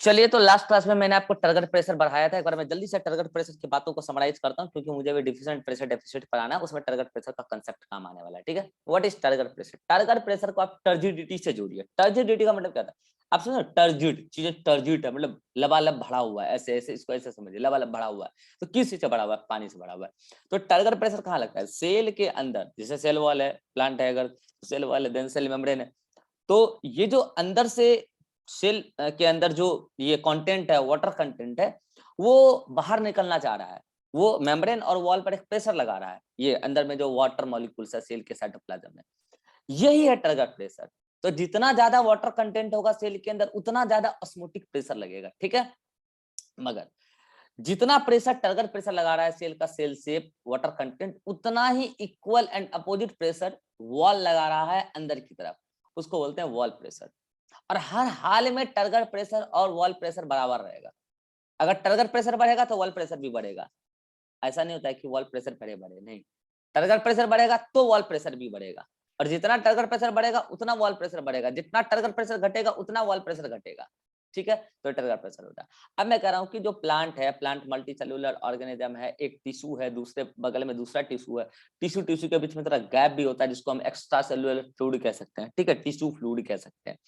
चलिए, तो last class में मैंने आपको टारगेट प्रेशर बढ़ाया था। एक बार मैं जल्दी से टारगेट प्रेशर की बातों को समराइज करता हूं, क्योंकि मुझे भी डिफिशिएंट प्रेशर डेफिसिट पढ़ाना है, उसमें टारगेट प्रेशर का कांसेप्ट काम आने वाला है। ठीक है, what is target pressure? Target pressure को आप टर्जिडिटी से जोड़िए। टर्जिडिटी का मतलब क्या था? आप समझो, टर्जिड चीजें टर्जिड है, मतलब लबालब भरा हुआ है, ऐसे ऐसे इसको ऐसे समझिए, लबालब भरा हुआ है। तो किस चीज से भरा हुआ है? पानी से भरा हुआ है। तो टारगेट प्रेशर कहाँ लगता है? सेल के अंदर। जैसे सेल वॉल है, प्लांट है, अगर सेल वॉल है, देन सेल मेम्ब्रेन है। तो ये जो अंदर से सेल के अंदर जो ये कंटेंट है, वाटर कंटेंट है, वो बाहर निकलना चाह रहा है। वो मेम्ब्रेन और वॉल पर एक प्रेशर लगा रहा है, ये अंदर में जो वाटर मॉलिक्यूल्स है सेल के साइटोप्लाज्म में, यही है टारगेट प्रेशर। तो जितना ज्यादा वाटर कंटेंट होगा सेल के अंदर, उतना ज्यादा ऑस्मोटिक प्रेशर लगेगा। ठीक है, मगर जितना प्रेशर टारगेट प्रेशर लगा रहा है सेल का सेल शेप वाटर कंटेंट, उतना ही equal and opposite pressure wall लगा रहा है अंदर की तरफ, उसको बोलते हैं वॉल प्रेशर। और हर हाल में टारगेट प्रेशर और वॉल प्रेशर बराबर रहेगा। अगर टारगेट प्रेशर बढ़ेगा तो वॉल प्रेशर भी बढ़ेगा। ऐसा नहीं होता है कि वॉल प्रेशर बढ़े बढ़े, नहीं। टारगेट प्रेशर बढ़ेगा तो वॉल प्रेशर भी बढ़ेगा, और जितना टारगेट प्रेशर बढ़ेगा उतना वॉल प्रेशर बढ़ेगा, जितना टारगेट प्रेशर घटेगा उतना वॉल प्रेशर घटेगा। ठीक है, तो टारगेट प्रेशर होता है। अब मैं कह रहा हूं कि जो प्लांट है, प्लांट मल्टी सेलुलर ऑर्गेनिज्म है, एक टिश्यू है, दूसरे बगल में दूसरा टिश्यू है। टिश्यू टिश्यू के बीच में थोड़ा गैप भी होता है, जिसको हम एक्स्ट्रा सेलुलर फ्लूइड कह सकते हैं। ठीक है, टिश्यू फ्लूइड कह सकते हैं।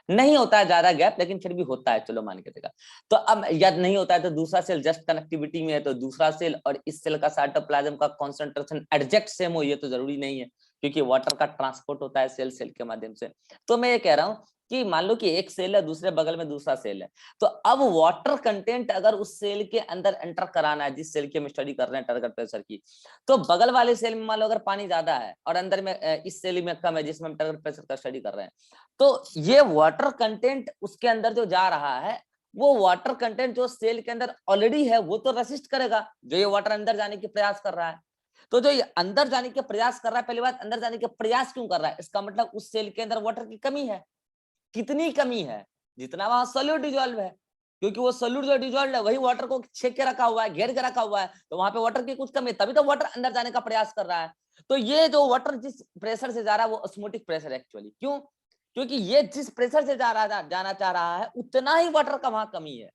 नहीं होता है ज्यादा गैप, लेकिन फिर भी होता है, चलो मान के देखा। तो अब यदि नहीं होता है तो दूसरा सेल जस्ट कनेक्टिविटी में है, तो दूसरा सेल और इस सेल का साइटोप्लाज्म का कॉन्सेंट्रेशन एग्जैक्ट सेम हो, ये तो जरूरी नहीं है, क्योंकि वाटर का ट्रांसपोर्ट होता है सेल सेल के माध्यम से। तो मैं ये कह रहा हूँ कि मान लो कि एक सेल है, दूसरे बगल में दूसरा सेल है, तो अब वाटर कंटेंट अगर उस सेल के अंदर एंटर कराना है, जिस सेल की हम स्टडी कर रहे हैं टारगेट प्रेशर की, तो बगल वाले सेल में मान लो अगर पानी ज्यादा है और अंदर में इस सेल में कम है, जिसमें हम टारगेट प्रेशर का स्टडी कर रहे हैं, तो ये वाटर कंटेंट उसके अंदर जो जा रहा है, वो वाटर कंटेंट जो सेल के अंदर ऑलरेडी है, वो तो रेसिस्ट करेगा, जो ये वाटर अंदर जाने की प्रयास कर रहा है। तो जो ये अंदर जाने के प्रयास कर रहा है, पहली बात, अंदर जाने के प्रयास क्यों कर रहा है? इसका मतलब उस सेल के अंदर वाटर की कमी है। कितनी कमी है? जितना वहां सोल्यूट डिजोल्व है, क्योंकि वो सोल्यूट जो डिजोल्व है वही वाटर को छेक के रखा हुआ है, घेर के रखा हुआ है, तो वहां पे वाटर की कुछ कमी है, तभी तो वाटर अंदर जाने का प्रयास कर रहा है। तो ये जो वाटर जिस प्रेशर से जा रहा है, वो ऑस्मोटिक प्रेशर है एक्चुअली। क्यों? क्योंकि ये जिस प्रेशर से जाना चाह रहा है, उतना ही वाटर का वहां कमी है।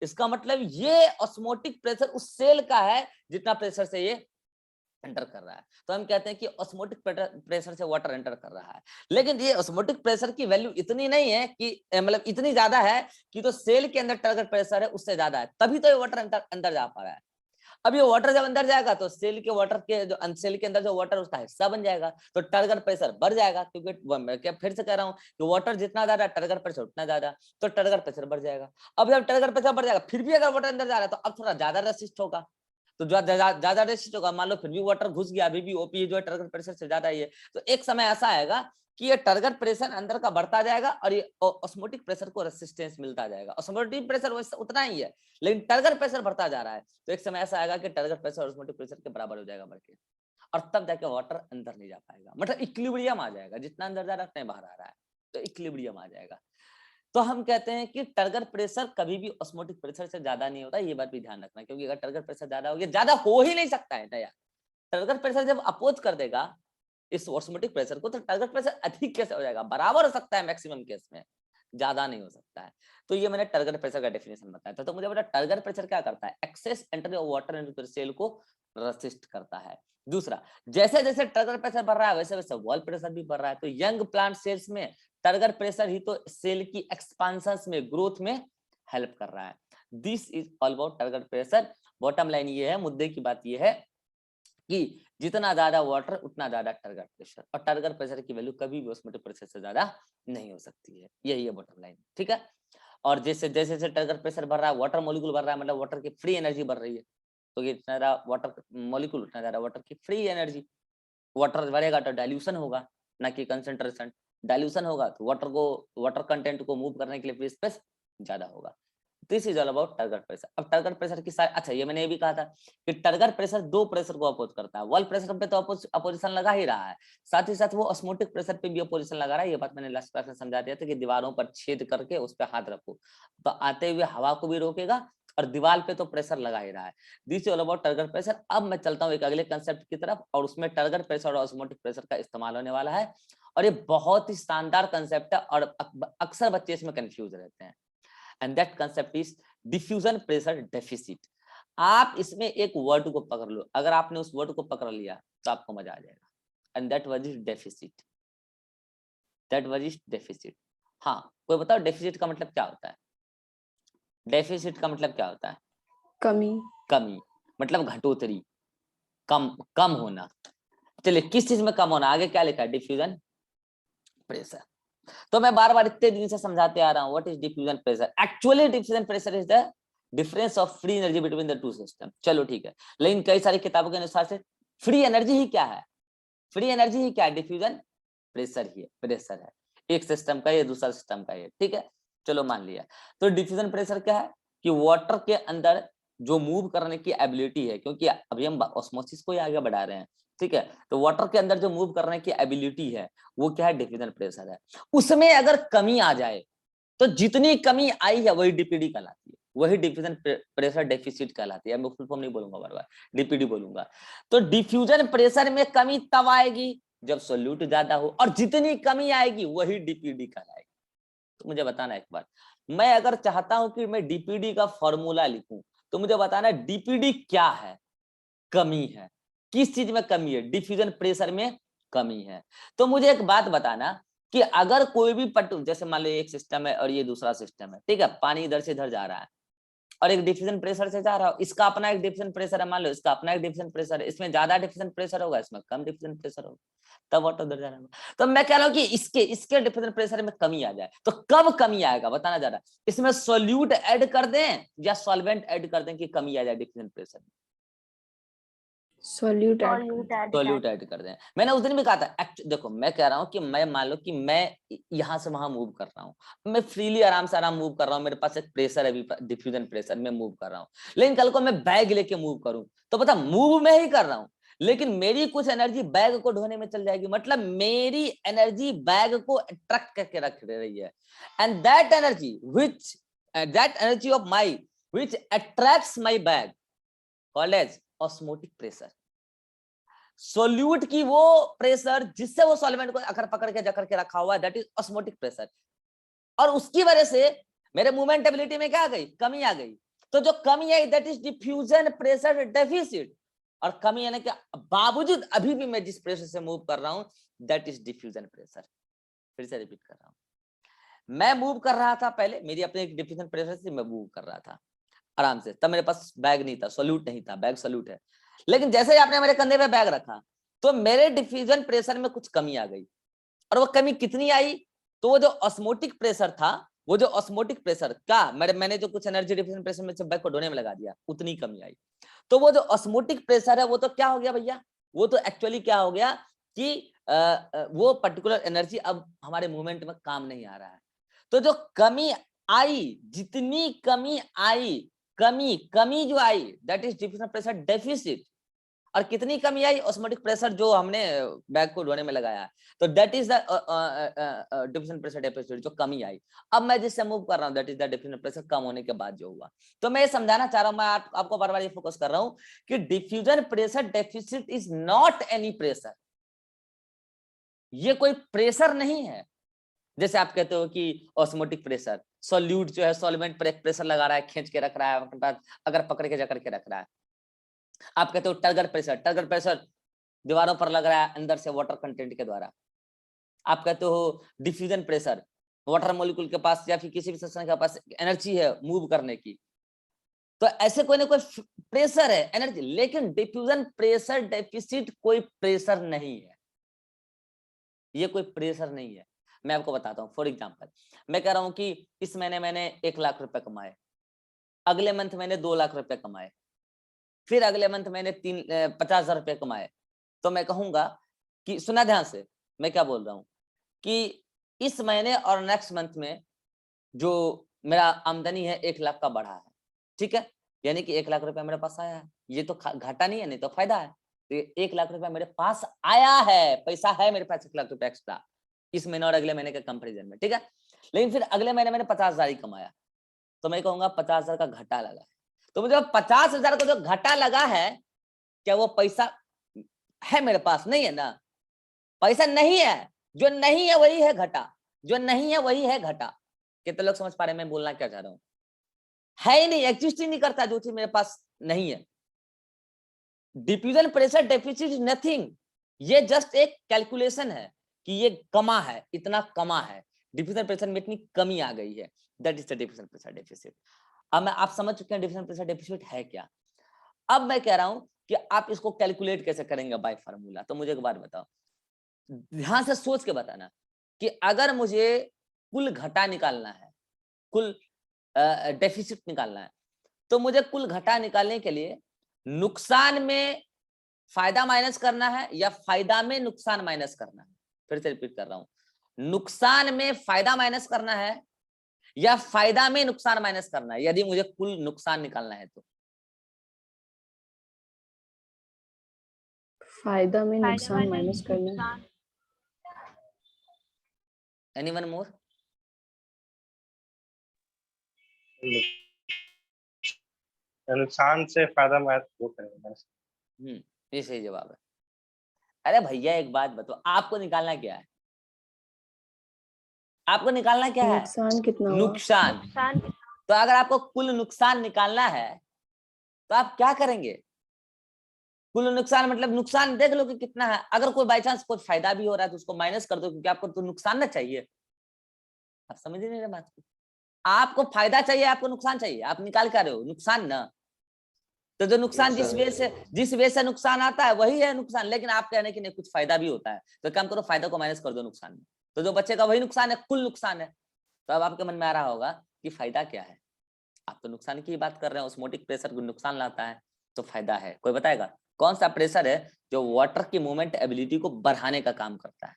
इसका मतलब ये ऑस्मोटिक प्रेशर उस सेल का है जितना प्रेशर से ये एंटर कर रहा है। तो हम कहते हैं कि ऑस्मोटिक प्रेशर से वाटर एंटर कर रहा है। लेकिन ये ऑस्मोटिक प्रेशर की वैल्यू इतनी नहीं है कि मतलब इतनी ज्यादा है कि तो सेल के अंदर टारगेट प्रेशर है उससे ज्यादा है, तभी तो ये वाटर अंदर जा पा रहा है। अब ये वाटर जब अंदर जाएगा तो सेल के वाटर के जो सेल के अंदर जो वाटर उसका हिस्सा बन जाएगा, तो टारगेट प्रेशर बढ़ जाएगा, क्योंकि मैं क्या फिर से कह रहा हूँ कि वाटर जितना ज्यादा टारगेट प्रेशर उतना ज्यादा, तो टारगेट प्रेशर बढ़ जाएगा। अब जब टारगेट प्रेशर बढ़ जाएगा, फिर भी अगर वाटर अंदर जा रहा है तो अब थोड़ा ज्यादा रेसिस्ट होगा। तो ज्यादा रेसिस्ट होगा, मान लो फिर भी वाटर घुस गया, अभी भी ओपी जो है टारगेट प्रेशर से ज्यादा ही है, तो एक समय ऐसा आएगा कि ये टारगेट प्रेशर अंदर का बढ़ता जाएगा और ये ऑस्मोटिक प्रेशर को रेसिस्टेंस मिलता जाएगा। ऑस्मोटिक प्रेशर उतना ही है, लेकिन टारगेट प्रेशर बढ़ता जा रहा है, तो एक समय ऐसा आएगा कि टारगेट प्रेशर और ऑस्मोटिक प्रेशर के बराबर हो जाएगा बढ़ के, और तब जाके वाटर अंदर नहीं जा पाएगा, मतलब इक्विलिब्रियम आ जाएगा, जितना अंदर जा रहा है उतना बाहर आ रहा है, तो इक्विलिब्रियम आ जाएगा। तो हम कहते हैं कि टारगेट प्रेशर कभी भी ऑस्मोटिक प्रेशर से ज्यादा नहीं होता, ये बात भी ध्यान रखना, क्योंकि अगर टारगेट प्रेशर ज्यादा हो गया, ज्यादा हो ही नहीं सकता है ना यार। टारगेट प्रेशर जब अपोज कर देगा इस ऑस्मोटिक प्रेशर को, तो टारगेट प्रेशर अधिक कैसे हो जाएगा? बराबर हो सकता है मैक्सिमम केस में, ज्यादा नहीं हो सकता है। तो ये मैंने टारगेट प्रेशर का डेफिनेशन बताया था। तो मुझे बता, टारगेट प्रेशर क्या करता है? Excess entry of water into the cell को रेसिस्ट करता है। दूसरा, जैसे जैसे टारगेट प्रेशर बढ़ रहा है, वैसे वैसे वॉल प्रेशर भी बढ़ रहा है। तो यंग प्लांट सेल्स में टारगेट प्रेशर ही तो सेल की एक्सपांशन में, ग्रोथ में हेल्प कर रहा है। This is all about target pressure. Bottom line ये है, मुद्दे की बात ये है कि जितना ज्यादा वाटर उतना ज्यादा टारगेट प्रेशर, और टारगेट प्रेशर की वैल्यू कभी भी ऑस्मोटिक प्रेशर से ज्यादा नहीं हो सकती है। यही है बॉटम लाइन। ठीक है, और जैसे जैसे जैसे टारगेट प्रेशर बढ़ रहा है, वाटर मॉलिक्यूल बढ़ रहा है, मतलब वाटर की फ्री एनर्जी बढ़ रही है, तो ये जितना ज्यादा वाटर मॉलिक्यूल उतना ज्यादा वाटर की फ्री एनर्जी। वाटर बढ़ेगा तो डाइल्यूशन होगा, ना कि कंसेंट्रेशन। डाइल्यूशन होगा तो वाटर कंटेंट को मूव करने के लिए फ्री स्पेस ज्यादा होगा। This is all about target pressure. अब टारगेट प्रेशर की साइड, अच्छा ये मैंने ये भी कहा था कि टारगेट प्रेशर दो प्रेशर को अपोज करता है। वॉल प्रेशर पे तो अपोजिशन लगा ही रहा है, साथ ही साथ वो ऑस्मोटिक प्रेशर पे भी अपोजिशन लगा रहा है। ये बात मैंने लास्ट क्लास में समझा दिया था कि दीवारों पर छेद करके उस पर हाथ रखो, तो आते हुए हवा को भी रोकेगा, और दीवार पे तो प्रेशर लगा ही रहा है। This is all about target pressure. अब मैं चलता हूँ एक अगले कंसेप्ट की तरफ, और उसमें टारगेट प्रेशर और ऑस्मोटिक प्रेशर का इस्तेमाल होने वाला है, और ये बहुत ही शानदार कंसेप्ट है, और अक्सर बच्चे इसमें कंफ्यूज रहते हैं। And that concept is diffusion pressure deficit. आप इसमें एक वर्ड को पकड़ लो, अगर आपने उस वर्ड को पकड़ लिया तो आपको मजा आ जाएगा। And that word is deficit, that word is deficit. हाँ, कोई बताओ डेफिसिट का मतलब क्या होता है? डेफिसिट का मतलब क्या होता है? कमी। कमी मतलब घटोतरी, कम, कम होना। चलिए, किस चीज में कम होना, आगे क्या लिखा है? Diffusion pressure. तो मैं बार बार इतने दिन से समझाते आ रहा हूं what is diffusion pressure. Actually diffusion pressure is the difference of free energy between the two system. चलो ठीक है, लेकिन कई सारी किताबों के अनुसार से फ्री एनर्जी ही क्या है? फ्री एनर्जी ही क्या है? डिफ्यूजन प्रेशर ही है, प्रेशर है। एक सिस्टम का, ये दूसरा सिस्टम का है, ठीक है। चलो मान लिया। तो डिफ्यूजन प्रेशर क्या है कि वाटर के अंदर जो मूव करने की एबिलिटी है, क्योंकि अभी हम ऑस्मोसिस को ही आगे बढ़ा रहे हैं, ठीक है। तो वाटर के अंदर जो मूव करने की एबिलिटी है वो क्या है? डिफ्यूजन प्रेशर है। उसमें अगर कमी आ जाए तो जितनी कमी आई है वही डीपीडी कहलाती है, वही डिफ्यूजन प्रेशर डेफिसिट कहलाती है। मैं फुल फॉर्म नहीं बोलूंगा, बार बार डीपीडी बोलूंगा। तो डिफ्यूजन प्रेशर में कमी तब आएगी जब सोल्यूट ज्यादा हो, और जितनी कमी आएगी वही डीपीडी कहलाएगी। तो मुझे बताना एक बार, मैं अगर चाहता हूं कि मैं डीपीडी का फॉर्मूला लिखूं तो मुझे बताना डीपीडी क्या है? कमी है। किस चीज में कमी है? डिफ्यूजन प्रेशर में कमी है। तो मुझे एक बात बताना कि अगर कोई भी पट्टू, जैसे मान लो एक सिस्टम है और ये दूसरा सिस्टम है, ठीक है, पानी इधर से इधर जा रहा है और एक डिफ्यूजन प्रेशर से जा रहा हो, इसका अपना एक डिफ्यूजन प्रेशर है, मान लो इसका अपना एक डिफ्यूजन प्रेशर है, इसमें ज्यादा डिफ्यूजन प्रेशर होगा, इसमें कम डिफ्यूजन प्रेशर होगा, तब वाटर उधर जाना होगा। तो मैं कह रहा हूं कि इसके डिफ्यूजन प्रेशर में कमी आ जाए तो कब कमी आएगा बताना जरा। इसमें सोल्यूट ऐड कर दें या सॉल्वेंट ऐड कर दें कि कमी आ जाए डिफ्यूजन प्रेशर में? सॉल्यूट सोल्यूट ऐड कर दें। मैंने उस दिन भी कहा था, देखो मैं कह रहा हूं कि मैं मान लो कि मैं यहां से वहां मूव कर रहा हूं, मैं फ्रीली आराम से आराम मूव कर रहा हूं, मेरे पास एक प्रेशर है, डिफ्यूजन प्रेशर में मूव कर रहा हूं। लेकिन कल को मैं बैग लेके मूव करूं तो पता मूव मैं ही कर रहा हूं, लेकिन मेरी कुछ एनर्जी बैग को ढोने में चल जाएगी, मतलब मेरी एनर्जी बैग को अट्रैक्ट करके रख रही है। And that energy of my which attracts my bag called as osmotic pressure। Solute की वो प्रेशर जिससे वो सॉल्वेंट को अकर पकड़ के जकड़ के रखा हुआ है, दैट इज ऑस्मोटिक प्रेशर। और उसकी वजह से मेरे मूवमेंटेबिलिटी में क्या आ गई? कमी आ गई। तो जो कमी आई that is diffusion pressure deficit. और कमी आने के बावजूद अभी भी मैं जिस प्रेशर से मूव कर रहा हूं दैट इज डिफ्यूजन प्रेशर। फिर से रिपीट कर रहा हूं, मैं मूव कर रहा था पहले, मेरी अपने एक डिफ्यूजन प्रेशर से मैं मूव कर रहा था आराम से, तब मेरे पास बैग नहीं था, सोल्यूट नहीं था, बैग सोल्यूट है। लेकिन जैसे ही आपने मेरे कंधे पे बैग रखा तो मेरे डिफ्यूजन प्रेशर में कुछ कमी आ गई। और वो कमी कितनी आई? तो वो जो ऑस्मोटिक प्रेशर था, वो जो ऑस्मोटिक प्रेशर का मैंने जो कुछ एनर्जी डिफ्यूजन प्रेशर में से बैग को ढोने में लगा दिया, उतनी कमी आई। तो वो जो ऑस्मोटिक प्रेशर है वो तो क्या हो गया भैया? वो तो एक्चुअली क्या हो गया कि वो पर्टिकुलर एनर्जी अब हमारे मूवमेंट में काम नहीं आ रहा है। तो जो कमी आई, जितनी कमी आई, कमी जो आई that is diffusion pressure deficit. और कितनी कमी आई? ऑस्मोटिक प्रेशर जो हमने बैग को ढोने में लगाया है, तो that is the diffusion pressure deficit, जो कमी आई। अब मैं जिससे मूव कर रहा हूं that is the diffusion pressure कम होने के बाद जो हुआ। तो मैं ये समझाना चाह रहा हूं, मैं आपको बार बार ये फोकस कर रहा हूं कि diffusion pressure deficit is not any pressure. ये कोई प्रेशर नहीं है। जैसे आप कहते हो कि ऑस्मोटिक प्रेशर, सॉल्यूट जो है सॉल्वेंट पर एक प्रेशर लगा रहा है, खींच के रख रहा है अपने पास, अगर पकड़ के जकड़ के रख रहा है। आप कहते हो टर्गर प्रेशर दीवारों पर लग रहा है अंदर से वाटर कंटेंट के द्वारा। आप कहते हो डिफ्यूजन प्रेशर, वाटर मॉलिक्यूल के पास या फिर किसी भी सब्सटेंस के पास एनर्जी है मूव करने की। तो ऐसे कोई ना कोई प्रेशर है, एनर्जी। लेकिन डिफ्यूजन प्रेशर डेफिसिट कोई प्रेशर नहीं है, ये कोई प्रेशर नहीं है। मैं आपको बताता हूँ, फॉर एग्जाम्पल मैं कह रहा हूँ कि इस महीने मैंने 1 लाख रुपए कमाए, अगले मंथ मैंने 2 लाख रुपए कमाए, फिर अगले मंथ मैंने 50,000 रुपए कमाए। तो मैं कहूंगा कि सुना ध्यान से, मैं क्या बोल रहा हूं कि इस महीने और नेक्स्ट मंथ में जो मेरा आमदनी है 1 लाख का बढ़ा है, ठीक है, यानी कि 1 लाख रुपया मेरे पास आया है। ये तो घाटा नहीं है, नहीं तो फायदा है। तो 1 लाख रुपया मेरे पास आया है, पैसा है मेरे पास 1 लाख रुपया एक्स्ट्रा इस महीने और अगले महीने के कंपेरिजन में, ठीक है। लेकिन फिर अगले महीने मैंने 50,000 ही कमाया, तो मैं कहूंगा 50,000 का घाटा लगा है। तो मुझे 50,000 का जो घाटा लगा है, क्या वो पैसा है मेरे पास? नहीं है ना, पैसा नहीं है। जो नहीं है वही है घटा, जो नहीं है वही है घटा। कितने लोग समझ पा रहे हैं मैं बोलना क्या चाह रहा हूँ? है ही नहीं, एग्जिस्ट ही नहीं करता जो चीज मेरे पास नहीं है। Diffusion pressure deficit is nothing, ये जस्ट एक कैलकुलेशन है कि ये कमा है, इतना कमा है, डिफ्यूजन प्रेशर में इतनी कमी आ गई है, that is the diffusion pressure deficit. अब आप समझ चुके हैं डिफ्यूजन प्रेशर डेफिसिट है क्या। अब मैं कह रहा हूं कि आप इसको कैलकुलेट कैसे करेंगे बाय फार्मूला। तो मुझे एक बात बताओ, ध्यान से सोच के बताना कि अगर मुझे कुल घटा निकालना है, कुल डेफिसिट निकालना है, तो मुझे कुल घटा निकालने के लिए नुकसान में फायदा माइनस करना है या फायदा में नुकसान माइनस करना है। फिर से रिपीट कर रहा हूं, नुकसान में फायदा माइनस करना है या फायदा में नुकसान माइनस करना है, यदि मुझे कुल नुकसान निकालना है तो। फायदा में नुकसान माइनस करना है। एनीवन मोर? नुकसान से फायदा माइनस वो करेंगे। ये सही जवाब है। अरे भैया एक बात बताओ, आपको निकालना क्या है? आपको निकालना क्या है? नुकसान कितना हुआ? नुकसान। तो अगर आपको कुल नुकसान निकालना है तो आप क्या करेंगे? कुल नुकसान मतलब नुकसान देख लो कि कितना है। अगर कोई बाई चांस कोई फायदा भी हो रहा है तो उसको माइनस कर दो, क्योंकि आपको तो नुकसान ना चाहिए। आप समझ नहीं रहे बात को। आपको फायदा चाहिए, आपको नुकसान चाहिए, आप निकाल क्या रहे हो? नुकसान ना। तो जो नुकसान जिस वजह से नुकसान आता है वही है नुकसान, लेकिन आप कह रहे हैं कि नहीं कुछ फायदा भी होता है, तो काम करो फायदा को माइनस कर दो नुकसान में, तो जो बचेगा वही नुकसान है, कुल नुकसान है। तो अब आपके मन में आ रहा होगा कि फायदा क्या है। आप तो नुकसान की बात कर रहे हैं, ऑस्मोटिक प्रेशर नुकसान लाता है, तो फायदा है। कोई बताएगा कौन सा प्रेशर है जो वाटर की मूवमेंट एबिलिटी को बढ़ाने का काम करता है?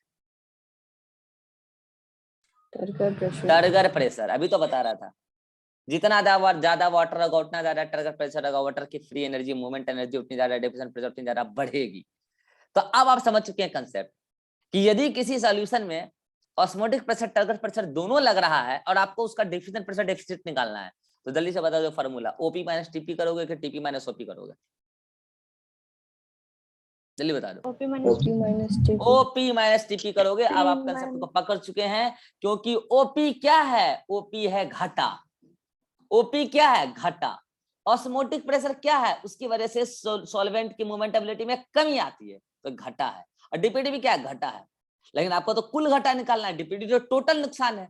Turgor pressure. अभी तो बता रहा था, जितना ज्यादा वाटर होगा उतना ज्यादा टर्गर प्रेशर होगा, वाटर की फ्री एनर्जी मूवमेंट एनर्जी उतनी ज्यादा, डिफ्यूजन प्रेशर उतनी ज्यादा बढ़ेगी। तो अब आप समझ चुके हैं कंसेप्ट कि यदि किसी सॉल्यूशन में ऑस्मोटिक प्रेशर टर्गर प्रेशर दोनों लग रहा है और आपको उसका डिफ्यूजन प्रेशर डेफिसिट निकालना है, तो जल्दी से बता दो फार्मूला। ओपी माइनस टीपी करोगे कि टीपी माइनस ओपी करोगे? जल्दी बता दो। ओपी माइनस टीपी करोगे। अब आप कंसेप्ट को पकड़ चुके हैं, क्योंकि ओपी क्या है? ओपी है घटा। ओपी क्या है? घटा। ऑस्मोटिक प्रेशर क्या है? उसकी वजह से सॉल्वेंट की मूवमेंटेबिलिटी में कमी आती है, तो घटा है। और डीपीडी भी क्या है? घटा है। लेकिन आपको तो कुल घटा निकालना है, डीपीडी तो टोटल नुकसान है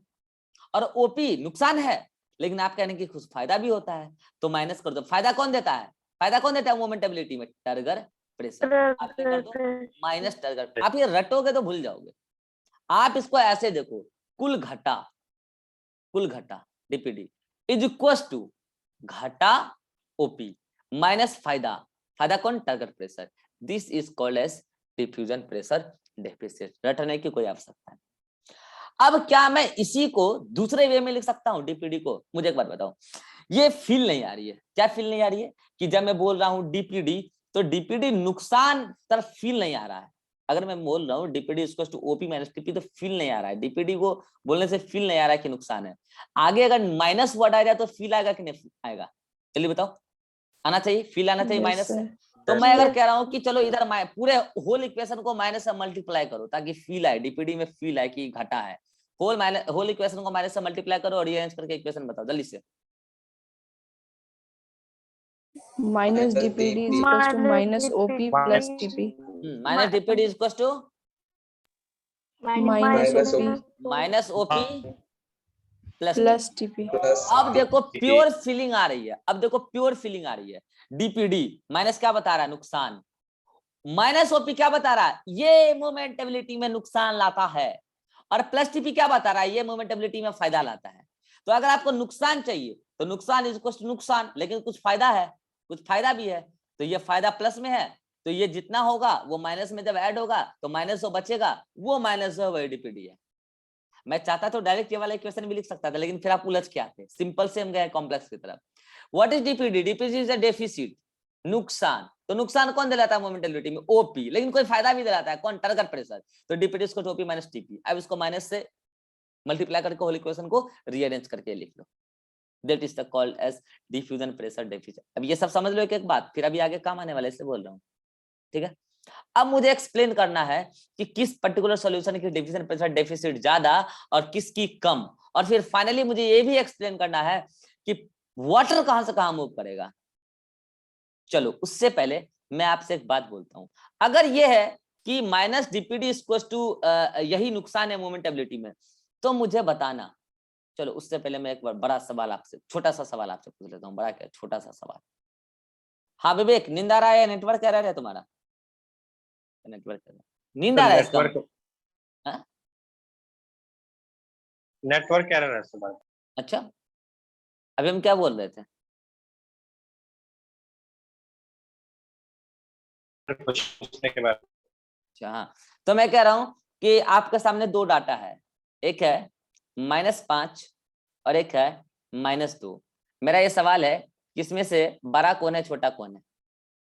और ओपी नुकसान है, लेकिन आप कहने की कुछ फायदा भी होता है, तो माइनस कर दो। फायदा कौन देता है? फायदा कौन देता है मूवमेंटेबिलिटी में? Turgor pressure. आप क्या कर दो? Minus turgor. आप ये रटोगे तो भूल जाओगे। आप इसको ऐसे देखो, कुल घटा डीपीडी इज इक्वल टू घटा ओपी माइनस फायदा। फायदा कौन? Turgor pressure. This is called as diffusion pressure deficit. रटने की कोई आवश्यकता नहीं। अब क्या मैं इसी को दूसरे वे में लिख सकता हूं डीपीडी को? मुझे एक बात बताओ, ये फील नहीं आ रही है? क्या फील नहीं आ रही है कि जब मैं बोल रहा हूं डीपीडी तो डीपीडी नुकसान तरफ फील नहीं आ रहा है। अगर मैं बोल रहा हूँ DPD equal to OP minus TP तो फील नहीं आ रहा है। डीपीडी को बोलने से फील नहीं आ रहा है कि नुकसान है। आगे अगर माइनस वर्ड आ जाए तो फील आएगा कि नहीं आएगा? चलिए बताओ। आना चाहिए, फील आना चाहिए माइनस से। तो मैं अगर कह रहा हूँ कि चलो इधर पूरे होल इक्वेशन को माइनस से मल्टीप्लाई करो ताकि फील आए, डीपीडी में फील आए कि घटा है। होल इक्वेशन को माइनस से मल्टीप्लाई करो और रीअरेंज करके इक्वेशन बताओ जल्दी से। Minus DPD is equal to minus OP plus TP. Minus DPD is equal to minus OP plus TP. अब देखो प्योर फीलिंग आ रही है। अब देखो प्योर फीलिंग आ रही है। डीपीडी माइनस क्या बता रहा है? नुकसान। माइनस ओपी क्या बता रहा है? ये मोमेंटेबिलिटी में नुकसान लाता है। और प्लस टीपी क्या बता रहा है? ये मोमेंटेबिलिटी में फायदा लाता है। तो अगर आपको नुकसान चाहिए तो नुकसान इज इक्वल टू नुकसान, लेकिन कुछ फायदा है, कुछ फायदा भी है, तो ये फायदा प्लस में है, तो ये जितना होगा वो माइनस में जब ऐड होगा तो माइनस जो बचेगा वो माइनस जो वही डीपीडी है। मैं चाहता तो डायरेक्ट ये वाला इक्वेशन भी लिख सकता था, लेकिन फिर आप उलझ के आते। सिंपल से हम गए कॉम्प्लेक्स की तरफ। What is DPD? DPD is a deficit, नुकसान। तो नुकसान कौन दिलाता है मोमेंटेबिलिटी में? ओपी। लेकिन कोई फायदा भी दिलाता है, कौन? Turgor pressure. तो DPD is equal to OP minus TP. अब इसको माइनस से मल्टीप्लाई करके होल इक्वेशन को रीअरेंज करके लिख लो। That is the called as diffusion pressure deficit. अब ये सब समझ लो एक बात, फिर अभी आगे काम आने वाला है, इसलिए बोल रहा हूँ। ठीक है। अब मुझे एक्सप्लेन करना है कि किस पर्टिकुलर सॉल्यूशन की डिफ्यूजन प्रेशर डेफिसिट ज्यादा और किसकी कम, और फिर फाइनली मुझे ये भी एक्सप्लेन करना है कि वाटर कहां से कहां मूव करेगा। चलो उससे पहले मैं आपसे एक बात बोलता हूं, अगर ये है कि माइनस डीपीडी इक्वल्स टू यही नुकसान है मोमेंटेबिलिटी में, तो मुझे बताना। चलो उससे पहले मैं एक बड़ा सवाल आपसे, छोटा सा सवाल आपसे पूछ लेता हूँ, बड़ा क्या छोटा सा सवाल। हाँ विवेक, नींद आ रहा है, नेटवर्क एरर है तुम्हारा, नेटवर्क एरर, नींद आ रहा है इसका नेटवर्क नेटवर्क एरर है सुबह। अच्छा अभी हम क्या बोल रहे थे। पूछने के बाद अच्छा हाँ, तो मैं कह रहा हूं कि आपके सामने दो डाटा है, एक है -5 और एक है -2। मेरा ये सवाल है कि इसमें से बड़ा कौन है छोटा कौन है।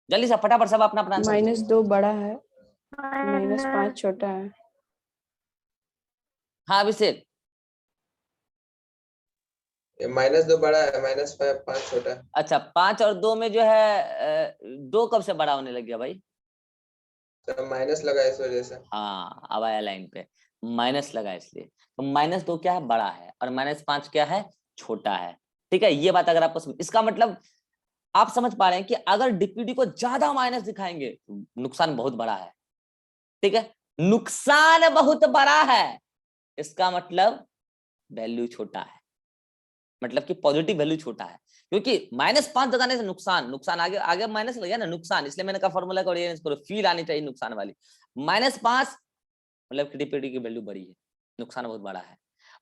जल्दी से फटाफट सब अपना अपना आंसर दो। -2 बड़ा है, -5 छोटा है। हाँ अभिषेक, -2 बड़ा है, -5 छोटा है। अच्छा 5 और 2 में जो है 2 कब से बड़ा होने लग गया भाई। तो माइनस लगा इस वजह से। हाँ अब आया लाइन पे, माइनस लगा इसलिए। तो -2 क्या है, बड़ा है, और -5 क्या है, छोटा है। ठीक है, ये बात अगर आपको इसका मतलब आप समझ पा रहे हैं कि अगर डीपीडी को ज्यादा माइनस दिखाएंगे तो नुकसान बहुत बड़ा है। ठीक है, नुकसान बहुत बड़ा है, इसका मतलब वैल्यू छोटा है, मतलब कि पॉजिटिव वैल्यू छोटा है, क्योंकि -5 लगाने से नुकसान, नुकसान आगे आगे माइनस लग गया ना नुकसान, इसलिए मैंने कहा फॉर्मूला को फील आनी चाहिए नुकसान वाली। -5 मतलब कि डीपीडी की वैल्यू बड़ी है, नुकसान बहुत बड़ा है।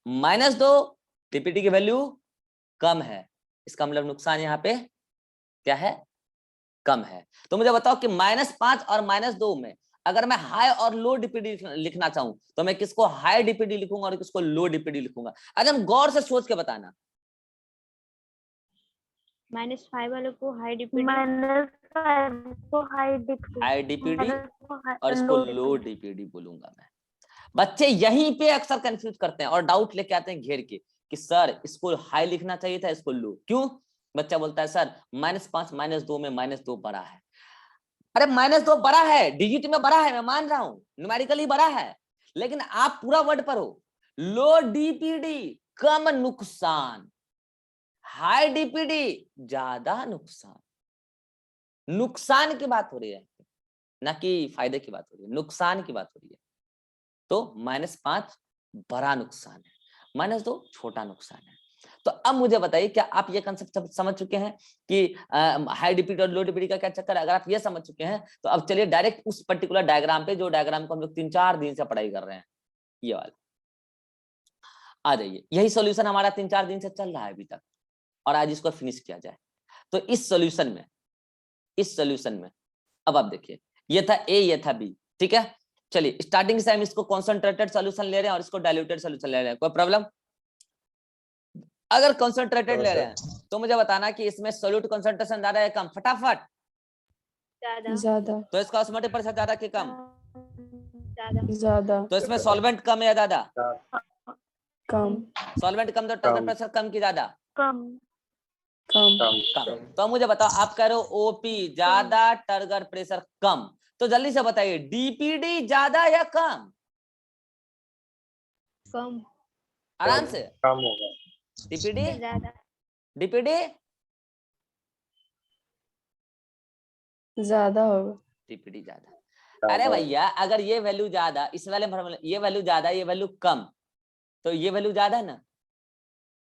-2 डीपीडी की वैल्यू कम है, इसका मतलब नुकसान यहाँ पे क्या है, कम है। तो मुझे बताओ कि -5 और -2 में अगर मैं हाई और लो डीपीडी लिखना चाहूं तो मैं किसको हाई डीपीडी लिखूंगा और किसको लो डीपीडी लिखूंगा, एकदम गौर से सोच के बताना। -5 वाले को हाई डीपीडी, हाई डीपीडी और इसको लो डीपीडी बोलूंगा मैं। बच्चे यहीं पे अक्सर कंफ्यूज करते हैं और डाउट लेके आते हैं घेर के कि सर इसको हाई लिखना चाहिए था, इसको लो क्यों। बच्चा बोलता है सर -5 -2 में -2 बड़ा है। अरे -2 बड़ा है, डिजिट में बड़ा है, मैं मान रहा हूं न्यूमेरिकली बड़ा है, लेकिन आप पूरा वर्ड पर हो। लो डीपीडी कम नुकसान, हाई डीपीडी ज्यादा नुकसान। नुकसान की बात हो रही है ना कि फायदे की बात हो रही है, नुकसान की बात हो रही है। तो -5 बड़ा नुकसान है, -2 छोटा नुकसान है। तो अब मुझे बताइए क्या आप ये कंसेप्ट समझ चुके हैं कि हाई डीपीडी और लो डीपीडी का क्या चक्कर है। अगर आप ये समझ चुके हैं तो अब चलिए डायरेक्ट उस पर्टिकुलर डायग्राम पे, जो डायग्राम को हम लोग 3-4 दिन से पढ़ाई कर रहे हैं, ये वाला आ जाइए। यही सॉल्यूशन हमारा 3-4 दिन से चल रहा है अभी तक, और आज इसको फिनिश किया जाए। तो इस सॉल्यूशन में अब आप देखिए, ये था ए, ये था बी। ठीक है, चलिए स्टार्टिंग से हम इसको कॉन्सेंट्रेटेड सॉल्यूशन ले रहे हैं और इसको डाइल्यूटेड सॉल्यूशन ले रहे हैं, कोई प्रॉब्लम। अगर कॉन्सेंट्रेटेड ले रहे हैं तो मुझे बताना कि इसमें सोल्यूट कॉन्सेंट्रेशन ज्यादा है कम, फटाफट। ज्यादा। तो इसका ऑस्मोटिक प्रेशर ज्यादा कि कम, ज्यादा। तो इसमें सॉल्वेंट कम या ज्यादा, कम। सॉल्वेंट कम तो टारगेट प्रेशर कम की ज्यादा, कम। कम। तो मुझे बताओ, आप कह रहे हो ओपी ज्यादा टारगेट प्रेशर कम, तो जल्दी से बताइए डीपीडी ज्यादा या कम। कम, आराम से, कम होगा। डीपीडी ज्यादा, डीपीडी ज्यादा होगा। डीपीडी ज्यादा। अरे भैया अगर ये वैल्यू ज्यादा, इस वाले फॉर्मूले ये वैल्यू ज्यादा, ये वैल्यू कम, तो ये वैल्यू ज्यादा है ना।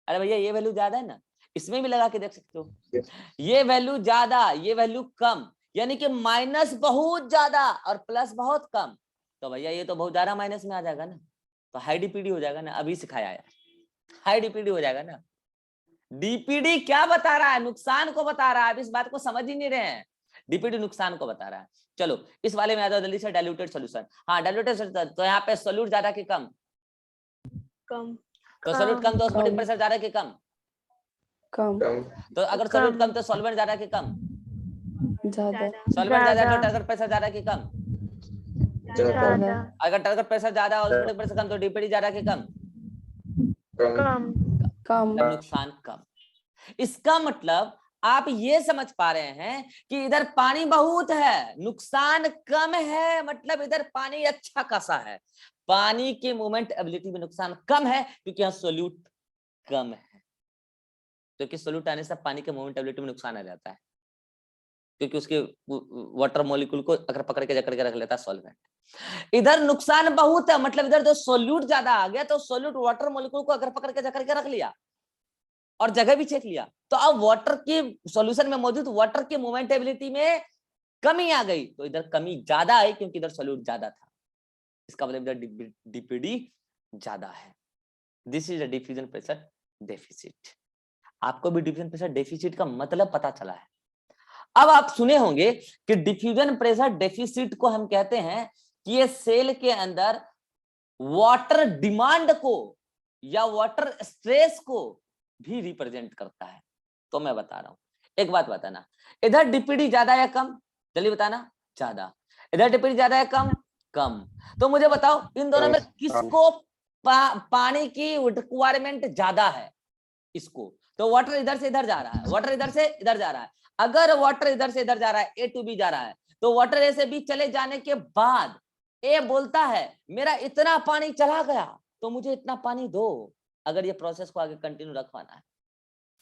अरे भैया ये वैल्यू ज्यादा है ना, इसमें भी लगा के देख सकते हो। ये वैल्यू ज्यादा, ये वैल्यू कम, यानी कि माइनस बहुत ज्यादा और प्लस बहुत कम, तो भैया ये तो बहुत ज्यादा माइनस में आ जाएगा ना, तो हाई डीपीडी हो जाएगा ना। अभी सिखाया है, हाई डीपीडी हो जाएगा ना। डीपीडी क्या बता रहा है, नुकसान को बता रहा है, अब इस बात को समझ ही नहीं रहे हैं। डीपीडी नुकसान को बता रहा है। चलो इस वाले में आ जाओ जल्दी से, डाइल्यूटेड सॉल्यूशन। हाँ डाइल्यूटेड सॉल्यूशन, तो यहाँ पे सोल्यूट ज्यादा कि कम, कम, तो सोल्यूट कम तो ऑस्मोटिक प्रेशर ज्यादा कि कम, कम। तो अगर सोल्यूट कम तो सॉल्वेंट ज्यादा कि कम, ज्यादा। सॉल्वेंट ज्यादा तो टारगेट प्रेशर ज्यादा कि कम, ज्यादा। अगर टारगेट प्रेशर ज्यादा और ऑस्मोटिक प्रेशर कम तो डीपीडी ज्यादा कि कम, कम। नुकसान कम। इसका मतलब आप ये समझ पा रहे हैं कि इधर पानी बहुत है, नुकसान कम है, मतलब इधर पानी अच्छा खासा है। पानी के मोमेंट एबिलिटी में नुकसान कम है क्योंकि यहाँ सोल्यूट कम है। क्योंकि सोल्यूट आने से पानी के मोमेंटेबिलिटी में नुकसान आ जाता है, क्योंकि उसके वाटर मॉलिक्यूल को अगर पकड़ के जकड़ के रख लेता है सॉल्वेंट। इधर नुकसान बहुत है, मतलब इधर जो सोल्यूट ज्यादा आ गया तो सोल्यूट वाटर मॉलिक्यूल को अगर पकड़ के जकड़ के रख लिया और जगह भी चेक लिया, तो अब वाटर की सॉल्यूशन में मौजूद वाटर की मोमेंटेबिलिटी में कमी आ गई, तो इधर कमी ज्यादा आई क्योंकि इधर सोल्यूट ज्यादा था। इसका मतलब इधर डीपीडी ज्यादा है। This is a diffusion pressure deficit. आपको भी डिफ्यूजन प्रेशर डेफिसिट का मतलब पता चला है। अब आप सुने होंगे कि डिफ्यूजन प्रेशर डेफिसिट को हम कहते हैं कि ये सेल के अंदर वाटर डिमांड को या वाटर स्ट्रेस को भी रिप्रेजेंट करता है। तो मैं बता रहा हूं, एक बात बताना, इधर डीपीडी ज्यादा या कम, जल्दी बताना। ज्यादा। इधर डीपीडी ज्यादा या कम? कम। तो मुझे बताओ इन दोनों में किसको पानी की रिक्वायरमेंट ज्यादा है? इसको। तो वाटर इधर से इधर जा रहा है, वाटर इधर से इधर जा रहा है। अगर वाटर इधर से इधर जा रहा है, ए टू बी जा रहा है, तो वाटर ए से बी चले जाने के बाद ए बोलता है मेरा इतना पानी चला गया तो मुझे इतना पानी दो, अगर ये प्रोसेस को आगे कंटिन्यू रखवाना है।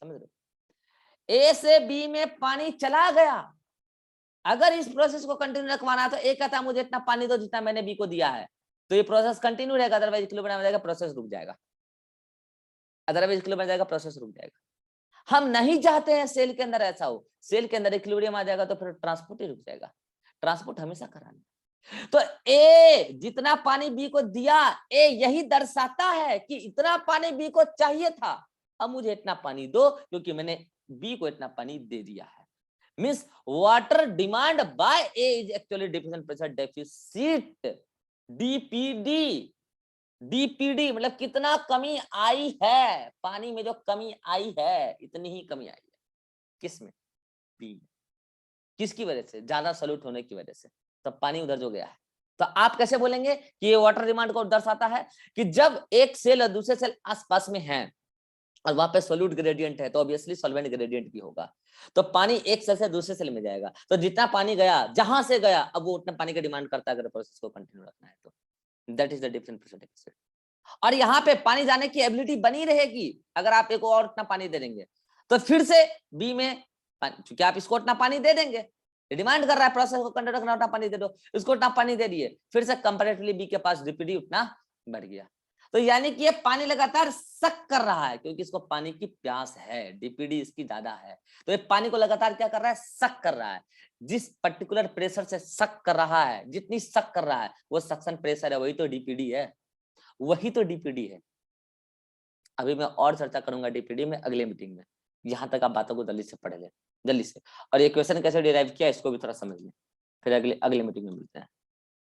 समझ रहे? ए से बी में पानी चला गया, अगर इस प्रोसेस को कंटिन्यू रखवाना है तो ए कहता है मुझे इतना पानी दो जितना मैंने बी को दिया है, तो ये प्रोसेस कंटिन्यू रहेगा, अदरवाइज इक्विलिब्रियम आ जाएगा, प्रोसेस रुक जाएगा। अदरवाइज इक्विलिब्रियम आ जाएगा, प्रोसेस रुक जाएगा। हम नहीं चाहते हैं सेल के अंदर ऐसा हो, सेल के अंदर इक्विलिब्रियम आ जाएगा तो फिर ट्रांसपोर्ट ही रुक जाएगा। ट्रांसपोर्ट हमेशा कराना। तो ए जितना पानी बी को दिया, ए यही दर्शाता है कि इतना पानी बी को चाहिए था, अब मुझे इतना पानी दो क्योंकि मैंने बी को इतना पानी दे दिया है। Means water demand by A is actually diffusion pressure deficit, DPD. DPD मतलब कितना कमी आई है, पानी में जो कमी आई है इतनी ही कमी आई है। किसमें? बी। किसकी वजह से? ज्यादा सॉल्यूट होने की वजह से, तो पानी उधर जो गया है। तो आप कैसे बोलेंगे कि ये वाटर डिमांड को दर्शाता है कि जब एक सेल और दूसरे सेल आसपास में है और वहां पे सॉल्यूट ग्रेडियंट है तो ऑब्वियसली सॉल्वेंट ग्रेडियंट भी होगा, तो पानी एक सेल से दूसरे सेल में जाएगा, तो जितना पानी गया जहां से गया अब वो उतना पानी का डिमांड करता है अगर प्रोसेस को कंटिन्यू रखना है तो। That is the different pressure deficit. और यहाँ पे पानी जाने की एबिलिटी बनी रहेगी, अगर आप एक और उतना पानी दे देंगे तो फिर से बी में, क्योंकि आप इसको उतना पानी दे देंगे, डिमांड कर रहा है प्रोसेस को कंटिन्यू रखना, उतना पानी दे दो, इसको उतना पानी दे दिए, फिर से कंपैरेटिवली बी के पास डीपीडी उतना बढ़ गया। तो यानी कि ये पानी लगातार सक कर रहा है क्योंकि इसको पानी की प्यास है, डीपीडी इसकी ज्यादा है, तो ये पानी को लगातार क्या कर रहा है? सक कर रहा है। जिस पर्टिकुलर प्रेशर से सक कर रहा है, जितनी सक कर रहा है वो सक्शन प्रेशर है, वही तो डीपीडी है, वही तो डीपीडी है। अभी मैं और चर्चा करूंगा डीपीडी में अगले मीटिंग में। यहाँ तक आप बातों को जल्दी से पढ़ ले, जल्दी से, और ये क्वेश्चन कैसे डिराइव किया इसको भी थोड़ा समझ लें, फिर अगले मीटिंग में मिलते हैं।